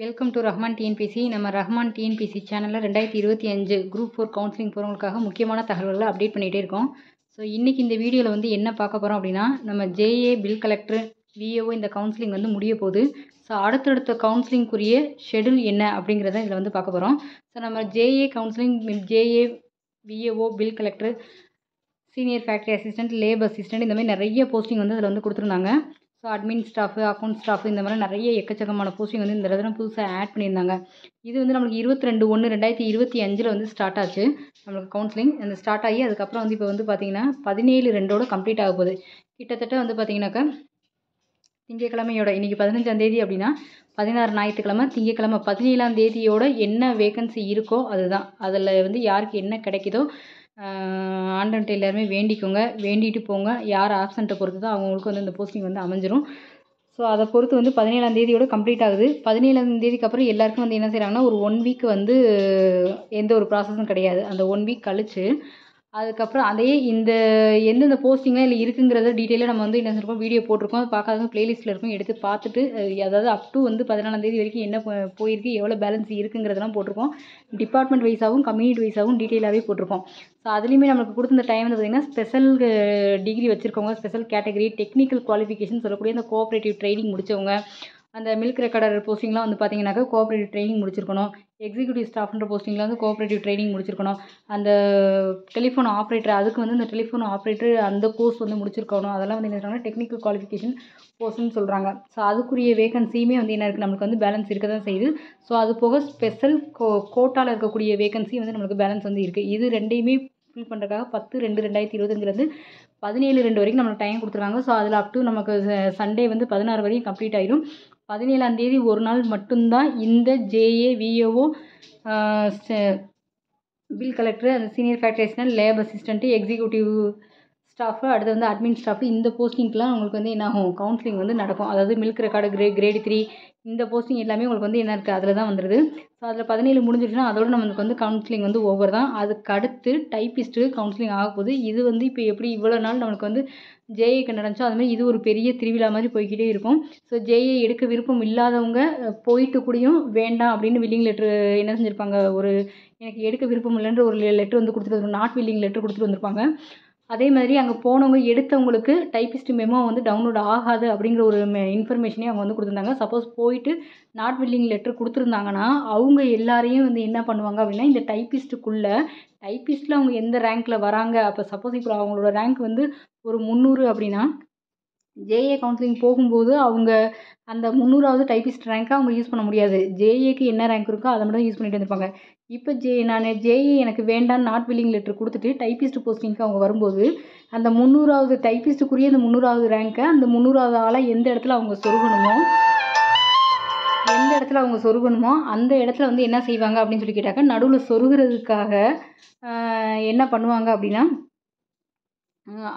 Welcome to Rahman TNPSC. நம்ம Rahman TNPSC சேனலில் 2025 group 4 counselling போகிறவங்களுக்காக முக்கியமான தகவல்களை அப்டேட் பண்ணிகிட்டே இருக்கோம். ஸோ இன்றைக்கி இந்த வீடியோவில் வந்து என்ன பார்க்க போகிறோம் அப்படின்னா, நம்ம ஜேஏ, பில் கலெக்டர், விஏஓ இந்த கவுன்சிலிங் வந்து முடிய போகுது. ஸோ அடுத்தடுத்த கவுன்சிலிங்குரிய ஷெடியூல் என்ன அப்படிங்கிறத இதில் வந்து பார்க்க போகிறோம். ஸோ நம்ம JA counselling, JA, VAO, bill collector, senior factory assistant, labour assistant இந்த மாதிரி நிறைய போஸ்டிங் வந்து அதில் வந்து கொடுத்துருந்தாங்க. So admin staff, account staff இந்த மாதிரி நிறைய எக்கச்சக்கமான போஸ்டிங் வந்து இந்த தடவை புதுசாக ஆட் பண்ணியிருந்தாங்க. இது வந்து நம்மளுக்கு 22/1/2025 வந்து ஸ்டார்ட் ஆச்சு நம்மளுக்கு கவுன்சிலிங். அந்த ஸ்டார்ட் ஆகி அதுக்கப்புறம் வந்து இப்போ வந்து பார்த்திங்கன்னா 17/2 கம்ப்ளீட் ஆக போகுது. கிட்டத்தட்ட வந்து பார்த்திங்கனாக்கா திங்கக்கிழமையோட இன்றைக்கி 15ஆம் தேதி அப்படின்னா 16 ஞாயிற்றுக்கிழமை, திங்கக்கிழமை 17ஆம் தேதியோட என்ன வேகன்சி இருக்கோ அதுதான். அதில் வந்து யாருக்கு என்ன கிடைக்குதோ ஆண்டன்ட்டு எல்லாருமே வேண்டிக்கோங்க, வேண்டிட்டு போங்க. யார் ஆப்சண்ட்டை பொறுத்து தான் அவங்களுக்கு வந்து இந்த போஸ்டிங் வந்து அமைஞ்சிரும். ஸோ அதை பொறுத்து வந்து 17ஆம் தேதியோட கம்ப்ளீட் ஆகுது. 17ஆம் தேதிக்கு அப்புறம் எல்லாருக்கும் வந்து என்ன செய்கிறாங்கன்னா, ஒரு 1 வீக் வந்து எந்த ஒரு ப்ராசஸும் கிடையாது. அந்த 1 வீக் கழிச்சு அதுக்கப்புறம் அதையே இந்த எந்தெந்த போஸ்டிங்லாம் இல்லை இருக்குங்கிறத டீட்டெயிலாக நம்ம வந்து என்ன செஞ்சுருக்கோம், வீடியோ போட்டிருக்கோம். அது பார்க்காதவங்க ப்ளேலிஸ்ட்டில் இருக்கும், எடுத்து பார்த்துட்டு அதாவது அப் டு வந்து 14ஆம் தேதி வரைக்கும் என்ன போயிருக்கு, எவ்வளோ பேலன்ஸ் இருக்குங்கிறதெல்லாம் போட்டிருக்கோம். டிபார்ட்மெண்ட் வைஸாகவும் கம்யூனிட்டி வைஸாகவும் டீட்டெயிலாகவே போட்டிருக்கோம். ஸோ அதுலேயுமே நம்மளுக்கு கொடுத்த டைம் வந்து பார்த்திங்கன்னா, ஸ்பெஷல் டிகிரி வச்சுருக்கவங்க, ஸ்பெஷல் கேட்டகரி, டெக்னிக்கல் குவாலிஃபிகேஷன் சொல்லக்கூடிய அந்த கோஆப்ரேட்டிவ் ட்ரைனிங் முடித்தவங்க, அந்த மில்க் ரெக்கார்டர் போஸ்டிங்லாம் வந்து பார்த்திங்கனாக்கா கோஆப்ரேட்டிவ் ட்ரைனிங் முடிச்சிருக்கணும். எக்ஸிக்யூட்டிவ் ஸ்டாஃப்ன்ற போஸ்டிங்கில் வந்து கோஆப்ரேட்டிவ் ட்ரைனிங் முடிச்சிருக்கணும். அந்த டெலிஃபோன் ஆப்ரேட்டர், அதுக்கு வந்து இந்த டெலிஃபோன் ஆப்ரேட்டர் அந்த கோர்ஸ் வந்து முடிச்சிருக்கணும். அதெல்லாம் வந்து என்ன சொல்கிறாங்க, டெக்னிக்கல் குவாலிஃபிகேஷன் போஸ்ட்னு சொல்கிறாங்க. ஸோ அதுக்குரிய வேகன்சியுமே வந்து என்ன இருக்குது, நம்மளுக்கு வந்து பேலன்ஸ் இருக்க தான் செய்யுது. ஸோ அது போக ஸ்பெஷல் கோட்டாவில் இருக்கக்கூடிய வேகன்சி வந்து நம்மளுக்கு பேலன்ஸ் வந்து இருக்குது. இது ரெண்டையுமே ஃபில் பண்ணுறதுக்காக 10/2/2025 17/2 வரைக்கும் நம்மளுக்கு டைம் கொடுத்துருக்காங்க. ஸோ அதில் அப் டு நமக்கு சண்டே வந்து 16 வரையும் கம்ப்ளீட் ஆயிடும். 17ஆம் தேதி ஒரு நாள் மட்டும்தான் இந்த ஜேஏ, விஏஓ, பில் கலெக்டர், அந்த senior factory assistant, lab assistant, executive staff, அடுத்து வந்து அட்மின் ஸ்டாஃபு, இந்த போஸ்டிங்க்கெலாம் உங்களுக்கு வந்து என்ன ஆகும், கவுன்சிலிங் வந்து நடக்கும். அதாவது மில்க் ரெக்கார்டு கிரேடு 3 இந்த போஸ்டிங் எல்லாமே உங்களுக்கு வந்து என்ன இருக்குது, அதில் தான் வந்துடுது. ஸோ அதில் 17 முடிஞ்சிருச்சுன்னா அதோட நம்மளுக்கு வந்து கவுன்சிலிங் வந்து ஓவர் தான். அதுக்கு அடுத்து டைப்பிஸ்ட்டு கவுன்சிலிங் ஆக போகுது. இது வந்து இப்போ எப்படி இவ்வளோ நாள் நம்மளுக்கு வந்து ஜேஏக்கு நடந்துச்சோ அதுமாதிரி இது ஒரு பெரிய திருவிழா மாதிரி போய்கிட்டே இருக்கும். ஸோ ஜேஏ எடுக்க விருப்பம் இல்லாதவங்க போயிட்டு கூடயும் வேண்டாம் அப்படின்னு வில்லிங் லெட்ரு என்ன செஞ்சுருப்பாங்க, ஒரு எனக்கு எடுக்க விருப்பம் இல்லைன்ற ஒரு லெட்ரு வந்து கொடுத்துட்டு நாட் வில்லிங் லெட்ரு கொடுத்துட்டு வந்திருப்பாங்க. அதே மாதிரி அங்கே போனவங்க எடுத்தவங்களுக்கு டைப்பிஸ்ட் மெமோ வந்து டவுன்லோட் ஆகாது அப்படிங்கிற ஒரு இன்ஃபர்மேஷனே அவங்க வந்து கொடுத்துருந்தாங்க. சப்போஸ் போயிட்டு நாட் வில்லிங் லெட்டர் கொடுத்துருந்தாங்கன்னா அவங்க எல்லாரையும் வந்து என்ன பண்ணுவாங்க அப்படின்னா, இந்த டைப்பிஸ்ட்டில் அவங்க எந்த ரேங்க்கில் வராங்க, அப்போ சப்போஸ் இப்போ அவங்களோட ரேங்க் வந்து ஒரு 300 அப்படின்னா ஜேஏ கவுன்சிலிங் போகும்போது அவங்க அந்த 300வது டைப்பிஸ்ட் ரேங்க்கை அவங்க யூஸ் பண்ண முடியாது. ஜேஏக்கு என்ன ரேங்க் இருக்கோ அதை மட்டும் யூஸ் பண்ணிட்டு வந்திருப்பாங்க. இப்போ நான் ஜேஏ எனக்கு வேண்டாம் நாட் வில்லிங் லெட்டர் கொடுத்துட்டு டைப்பிஸ்ட் போஸ்டிங்க்கு அவங்க வரும்போது அந்த 300வது டைப்பிஸ்ட்டுக்குரிய அந்த 300வது ரேங்க்கை அந்த 300வது ஆளாக எந்த இடத்துல அவங்க சொருகணுமோ அந்த இடத்துல வந்து என்ன செய்வாங்க அப்படின்னு சொல்லி கேட்டாக்க, நடுவில் சொருகிறதுக்காக என்ன பண்ணுவாங்க அப்படின்னா,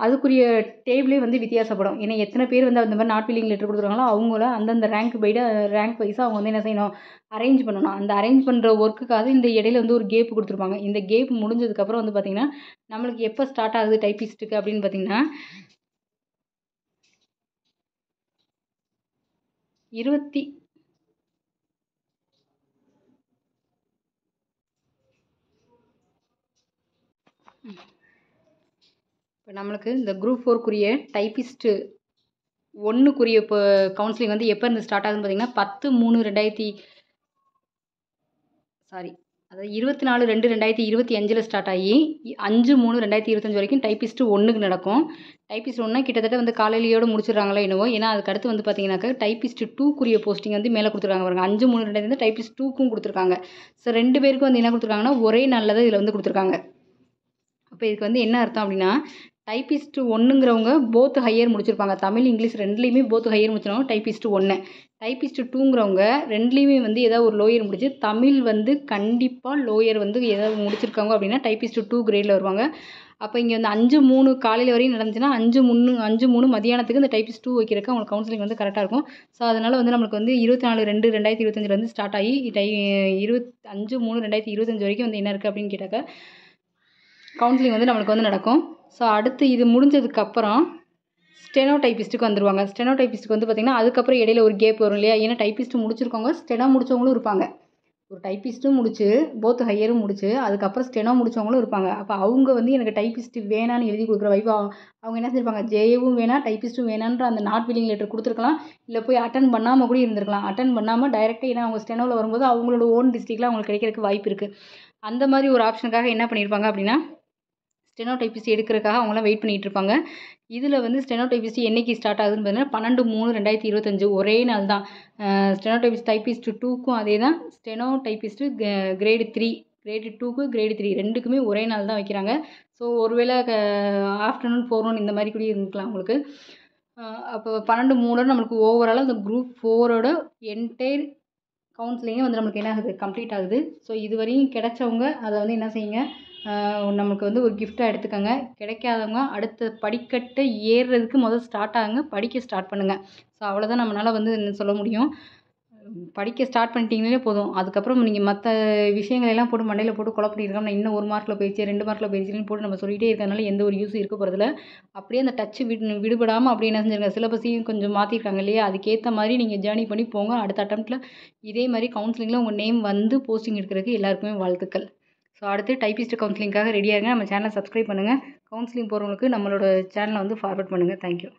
அதுக்குரிய டேபிளே வந்து வித்தியாசப்படும். ஏன்னா எத்தனை பேர் வந்து அந்த மாதிரி நாட் வில்லிங் லெட்டர் கொடுத்துருக்காங்களோ அவங்கள அந்தந்த ரேங்க் வைஸாக அவங்க வந்து என்ன செய்யணும், அரேஞ்ச் பண்ணணும். அந்த அரேஞ்ச் பண்ணுற ஒர்க்குக்காக இந்த இடையில வந்து ஒரு கேப் கொடுத்துருப்பாங்க. இந்த கேப் முடிஞ்சதுக்கப்புறம் வந்து பார்த்திங்கன்னா, நம்மளுக்கு எப்போ ஸ்டார்ட் ஆகுது டைப்பிஸ்ட்டுக்கு அப்படின்னு பார்த்திங்கன்னா, இப்போ நம்மளுக்கு இந்த குரூப் 4க்குரிய டைப்பிஸ்ட்டு 1க்குரிய இப்போ கவுன்சிலிங் வந்து எப்போ இருந்து ஸ்டார்ட் ஆகுதுன்னு பார்த்திங்கன்னா, அதாவது 24/2/2025 ஸ்டார்ட் ஆகி 5/3/2025 வரைக்கும் டைப்பிஸ்ட்டு 1க்கு நடக்கும். டைப்பிஸ்ட் 1னா கிட்டத்தட்ட வந்து காலையிலையோடு முடிச்சிடுறாங்களோ என்னவோ. ஏன்னா அதுக்கடுத்து வந்து பார்த்திங்கனாக்கா டைப்பிஸ்ட் 2க்குரிய போஸ்டிங் வந்து மேலே கொடுத்துருக்காங்க பாருங்க. 5/3/2025 டைப்பிஸ்ட் 2க்கும் கொடுத்துருக்காங்க. ஸோ 2 பேருக்கும் வந்து என்ன கொடுத்துருக்காங்கன்னா, ஒரே நாளில் தான் இதில் வந்து கொடுத்துருக்காங்க. அப்போ இதுக்கு வந்து என்ன அர்த்தம் அப்படின்னா, டைப்பிஸ்ட் 1ங்கிறவங்க போத் ஹையர் முடிச்சிருப்பாங்க. தமிழ், இங்கிலீஷ் ரெண்டுலேயுமே போத் ஹையர் முடிச்சிருவாங்க. டைப்பிஸ்ட் 1. டைப்பிஸ்ட் 2ங்கிறவங்க ரெண்டுலேயுமே வந்து ஏதாவது ஒரு லோயர் முடிச்சு, தமிழ் வந்து கண்டிப்பாக லோயர் வந்து ஏதாவது முடிச்சிருக்காங்க அப்படின்னா டைப்பிஸ்ட் 2 கிரேடில் வருவாங்க. அப்போ இங்கே வந்து 5/3 காலையில் வரையும் நடந்துச்சுன்னா 5/3 மதியானத்துக்கு இந்த டைப்பிஸ்ட் 2 வைக்கிறதுக்கு அவங்களுக்கு கவுன்சிலிங் வந்து கரெக்டாக இருக்கும். ஸோ அதனால் வந்து நம்மளுக்கு வந்து 24/2/2025 வந்து ஸ்டார்ட் ஆகி 5/3/2025 வரைக்கும் வந்து என்ன இருக்குது அப்படின்னு கேட்டாக்க கவுன்சிலிங் வந்து நம்மளுக்கு வந்து நடக்கும். ஸோ அடுத்து இது முடிஞ்சதுக்கப்புறம் ஸ்டெனோ டைப்பிஸ்ட்டுக்கு வந்துருவாங்க. ஸ்டெனோ டைப்பிஸ்ட்டுக்கு வந்து பார்த்திங்கன்னா அதுக்கப்புறம் இடையில ஒரு கேப் வரும் இல்லையா? ஏன்னா டைப்பிஸ்ட் முடிச்சிருக்கவங்க ஸ்டெனோ முடிச்சவங்களும் இருப்பாங்க. ஒரு டைப்பிஸ்ட்டும் முடிச்சு போத் ஹையரும் முடிச்சு அதுக்கப்புறம் ஸ்டெனோ முடிச்சவங்களும் இருப்பாங்க. அப்போ அவங்க வந்து எனக்கு டைப்பிஸ்ட் வேணான்னு எழுதி கொடுக்குற வைஃபா அவங்க என்ன செஞ்சிருப்பாங்க, ஜேஏவும் வேணாம் டைப்பிஸ்ட்டும் வேணான்ற அந்த நாட் வில்லிங் லெட்டர் கொடுத்துருக்கலாம். இல்லை போய் அட்டன் பண்ணாமல் கூட இருந்திருக்கலாம். அட்டன் பண்ணாமல் டைரெக்டாக ஏன்னா அவங்க ஸ்டெனோவில் வரும்போது அவங்களோட ஓன் டிஸ்ட்ரிக்டில் அவங்களுக்கு கிடைக்கிறதுக்கு வாய்ப்பு இருக்குது. அந்த மாதிரி ஒரு ஆப்ஷனுக்காக என்ன பண்ணியிருப்பாங்க அப்படின்னா ஸ்டெனோ டைப்பிஸ்ட் எடுக்கிறதுக்காக அவங்களாம் வெயிட் பண்ணிகிட்டு இருப்பாங்க. இதில் வந்து ஸ்டெனோ டைப்பிஸ்ட் என்னைக்கு ஸ்டார்ட் ஆகுதுன்னு பார்த்தீங்கன்னா 12/3/2025 ஒரே நாள் தான். ஸ்டெனோ டைப்பிஸ்ட் 2க்கும் அதே தான். ஸ்டெனோ டைப்பிஸ்ட்டு கிரேடு 3 கிரேடு 2க்கு கிரேடு 3 ரெண்டுக்குமே ஒரே நாள் தான் வைக்கிறாங்க. ஸோ ஒருவேளை ஆஃப்டர்நூன் 4 இந்த மாதிரி கூட இருந்துக்கலாம் உங்களுக்கு. அப்போ 12/3 நம்மளுக்கு ஓவராலாக அந்த குரூப் 4ஓட என்டையர் கவுன்சிலிங்கே வந்து நம்மளுக்கு என்ன ஆகுது, கம்ப்ளீட் ஆகுது. ஸோ இதுவரையும் கிடைச்சவங்க அதை வந்து என்ன செய்யுங்க, நமக்கு வந்து ஒரு கிஃப்டாக எடுத்துக்கோங்க. கிடைக்காதவங்க அடுத்த படிக்கட்டை ஏறுறதுக்கு முதல் ஸ்டார்ட் ஆகுங்க, படிக்க ஸ்டார்ட் பண்ணுங்கள். ஸோ அவ்வளோதான் நம்மளால் வந்து சொல்ல முடியும். படிக்க ஸ்டார்ட் பண்ணிட்டீங்களே போதும். அதுக்கப்புறம் நீங்கள் மற்ற விஷயங்களெல்லாம் போட்டு மண்டையில் போட்டு குழப்பிட்டு நான் இன்னும் 1 மார்க்கில் போயிடுச்சு 2 மார்க்கில் போயிடுச்சுன்னு போட்டு நம்ம சொல்லிகிட்டே இருக்கிறதுனால எந்த ஒரு யூஸும் இருக்க போகிறதில்ல. அப்படியே அந்த டச்சு விடுபடாமல் அப்படியே என்ன செஞ்சுருங்க, சிலபஸையும் கொஞ்சம் மாற்றிருக்காங்க இல்லையா? அதுக்கேற்ற மாதிரி நீங்கள் ஜேர்னி பண்ணி போங்க. அடுத்த அட்டம்ப்ட்டில் இதே மாதிரி கவுன்சிலிங்கில் உங்கள் நேம் வந்து போஸ்டிங் எடுக்கிறதுக்கு எல்லாருக்குமே வாழ்த்துக்கள். ஸோ அடுத்து டைப்பிஸ்ட் கவுன்சிலிங்காக ரெடியாக இருங்க. நம்ம சேனலை சப்ஸ்கிரைப் பண்ணுங்கள். கவுன்சிலிங் போகிறவங்களுக்கு நம்மளோட சேனலை வந்து ஃபார்வர்ட் பண்ணுங்கள். தேங்க்யூ.